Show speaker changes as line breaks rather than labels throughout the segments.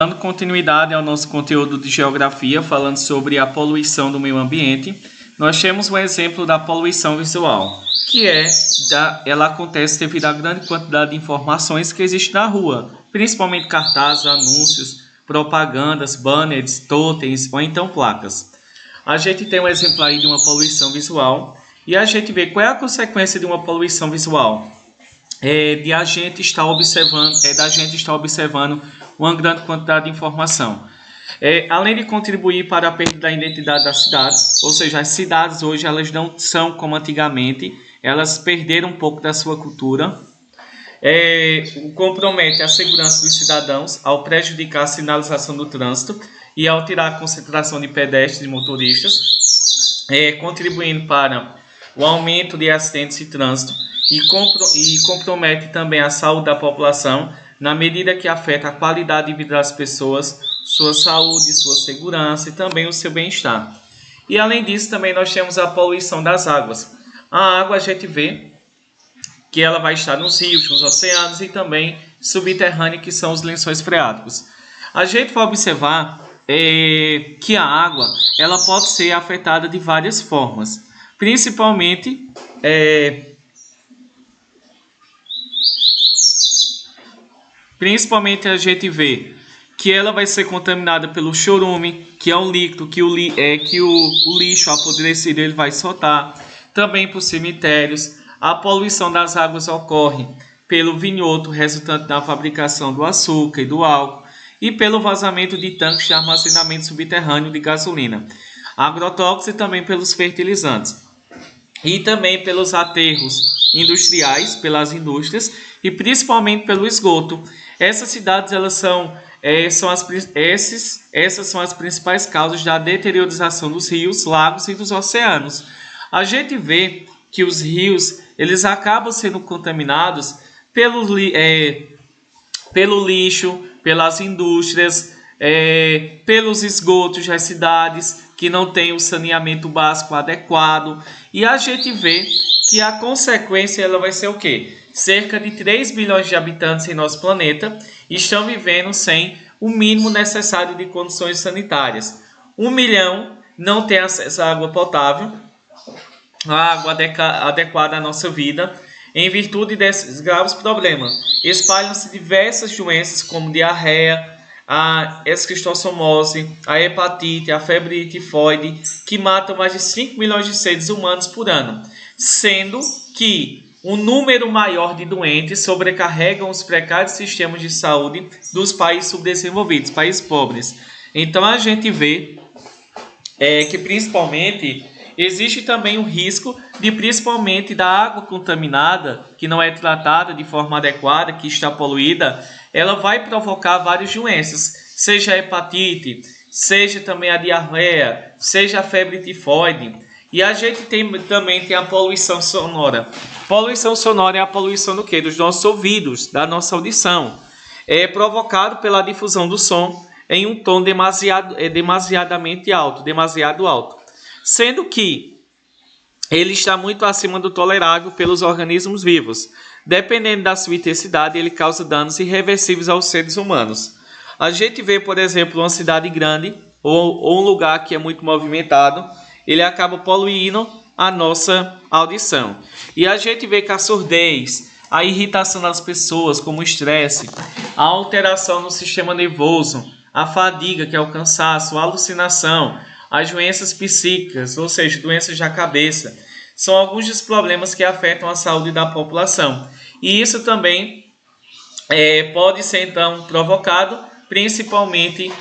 Dando continuidade ao nosso conteúdo de geografia, falando sobre a poluição do meio ambiente, nós temos um exemplo da poluição visual, que ela acontece devido à grande quantidade de informações que existe na rua, principalmente cartazes, anúncios, propagandas, banners, totens ou então placas. A gente tem um exemplo aí de uma poluição visual e a gente vê qual é a consequência de uma poluição visual. Da gente estar observando uma grande quantidade de informação. Além de contribuir para a perda da identidade das cidades, ou seja, as cidades hoje elas não são como antigamente, elas perderam um pouco da sua cultura, compromete a segurança dos cidadãos ao prejudicar a sinalização do trânsito e ao tirar a concentração de pedestres e motoristas, contribuindo para o aumento de acidentes de trânsito e compromete também a saúde da população na medida que afeta a qualidade de vida das pessoas, sua saúde, sua segurança e também o seu bem-estar. E além disso também nós temos a poluição das águas. A água a gente vê que ela vai estar nos rios, nos oceanos e também subterrânea, que são os lençóis freáticos. A gente vai observar que a água ela pode ser afetada de várias formas, principalmente a gente vê que ela vai ser contaminada pelo chorume, que é um líquido que o lixo apodrecido ele vai soltar, também por cemitérios. A poluição das águas ocorre pelo vinhoto resultante da fabricação do açúcar e do álcool e pelo vazamento de tanques de armazenamento subterrâneo de gasolina, agrotóxicos e também pelos fertilizantes. E também pelos aterros industriais, pelas indústrias e principalmente pelo esgoto. Essas cidades essas são as principais causas da deteriorização dos rios, lagos e dos oceanos. A gente vê que os rios eles acabam sendo contaminados pelo lixo, pelas indústrias, pelos esgotos das cidades que não têm o saneamento básico adequado. E a gente vê que a consequência ela vai ser o quê? Cerca de 3 bilhões de habitantes em nosso planeta estão vivendo sem o mínimo necessário de condições sanitárias. 1 milhão não tem acesso à água potável, à água adequada à nossa vida. Em virtude desses graves problemas, espalham-se diversas doenças como diarreia, a esquistossomose, a hepatite, a febre tifoide, que matam mais de 5 milhões de seres humanos por ano, sendo que um número maior de doentes sobrecarregam os precários sistemas de saúde dos países subdesenvolvidos, países pobres. Então a gente vê que principalmente existe também o risco de principalmente da água contaminada, que não é tratada de forma adequada, que está poluída, ela vai provocar várias doenças, seja a hepatite, seja também a diarreia, seja a febre tifoide. E a gente também tem a poluição sonora. Poluição sonora é a poluição do quê? Dos nossos ouvidos, da nossa audição. É provocado pela difusão do som em um tom demasiadamente alto, demasiado alto. Sendo que ele está muito acima do tolerável pelos organismos vivos. Dependendo da sua intensidade, ele causa danos irreversíveis aos seres humanos. A gente vê, por exemplo, uma cidade grande ou um lugar que é muito movimentado, ele acaba poluindo a nossa audição. E a gente vê que a surdez, a irritação das pessoas, como o estresse, a alteração no sistema nervoso, a fadiga, que é o cansaço, a alucinação, as doenças psíquicas, ou seja, doenças da cabeça, são alguns dos problemas que afetam a saúde da população. E isso também pode ser, então, provocado principalmente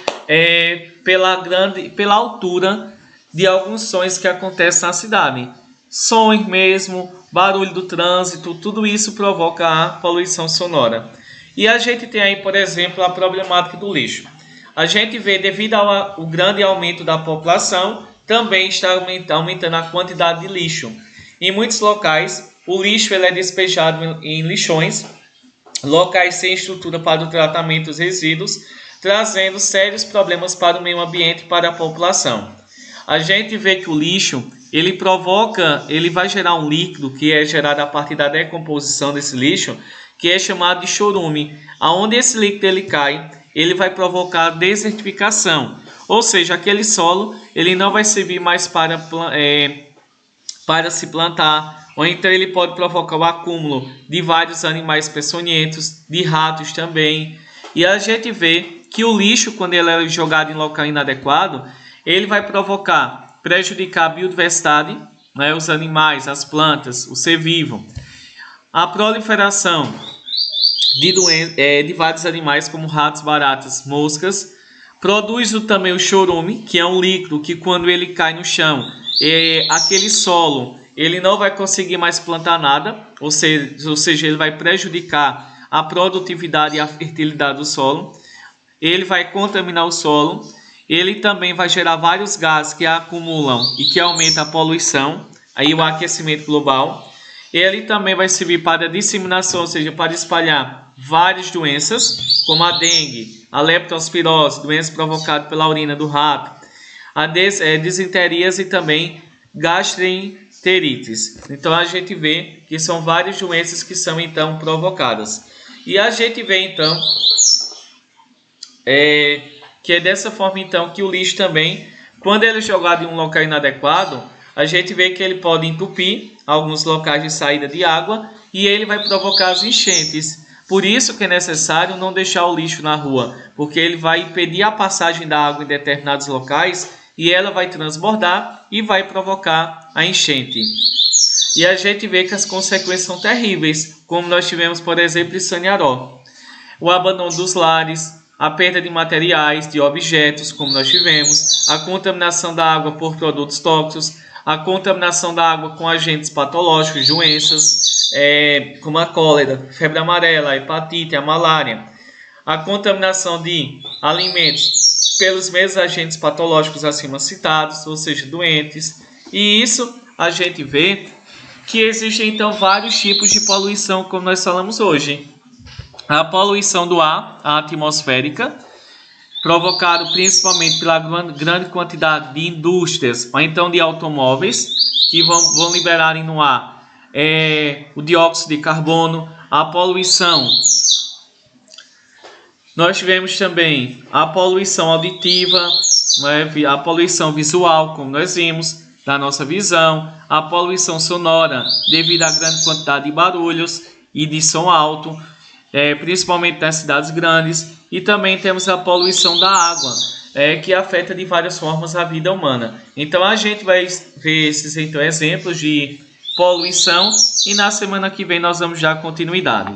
pela altura de alguns sons que acontecem na cidade. Sons mesmo, barulho do trânsito, tudo isso provoca a poluição sonora. E a gente tem aí, por exemplo, a problemática do lixo. A gente vê, devido ao grande aumento da população, também está aumentando a quantidade de lixo. Em muitos locais, o lixo ele é despejado em lixões, locais sem estrutura para o tratamento dos resíduos, trazendo sérios problemas para o meio ambiente e para a população. A gente vê que o lixo ele vai gerar um líquido que é gerado a partir da decomposição desse lixo, que é chamado de chorume. Aonde esse líquido ele cai, ele vai provocar desertificação, ou seja, aquele solo ele não vai servir mais para se plantar, ou então ele pode provocar o acúmulo de vários animais peçonhentos, de ratos também. E a gente vê que o lixo, quando ele é jogado em local inadequado, ele vai prejudicar a biodiversidade, né, os animais, as plantas, o ser vivo, a proliferação de vários animais como ratos, baratas, moscas. Produz também o chorume, que é um líquido que quando ele cai no chão, aquele solo ele não vai conseguir mais plantar nada, ou seja, ele vai prejudicar a produtividade e a fertilidade do solo. Ele vai contaminar o solo. Ele também vai gerar vários gases que acumulam e que aumentam a poluição, aí o aquecimento global. Ele também vai servir para a disseminação, ou seja, para espalhar várias doenças, como a dengue, a leptospirose, doença provocada pela urina do rato, a disenterias e também gastroenterites. Então a gente vê que são várias doenças que são então provocadas. E a gente vê então que é dessa forma então que o lixo também, quando ele é jogado em um local inadequado, a gente vê que ele pode entupir alguns locais de saída de água e ele vai provocar as enchentes. Por isso que é necessário não deixar o lixo na rua, porque ele vai impedir a passagem da água em determinados locais e ela vai transbordar e vai provocar a enchente. E a gente vê que as consequências são terríveis, como nós tivemos, por exemplo, em Sanharó. O abandono dos lares, a perda de materiais, de objetos, como nós tivemos, a contaminação da água por produtos tóxicos, a contaminação da água com agentes patológicos, doenças, como a cólera, febre amarela, a hepatite, a malária, a contaminação de alimentos pelos mesmos agentes patológicos acima citados, ou seja, doentes. E isso a gente vê que existem então vários tipos de poluição, como nós falamos hoje. A poluição do ar, a atmosférica, provocado principalmente pela grande quantidade de indústrias ou então de automóveis que vão liberarem no ar o dióxido de carbono, a poluição. Nós tivemos também a poluição auditiva, a poluição visual, como nós vimos, da nossa visão, a poluição sonora devido à grande quantidade de barulhos e de som alto, principalmente nas cidades grandes, e também temos a poluição da água, que afeta de várias formas a vida humana. Então a gente vai ver esses exemplos de poluição e na semana que vem nós vamos dar continuidade.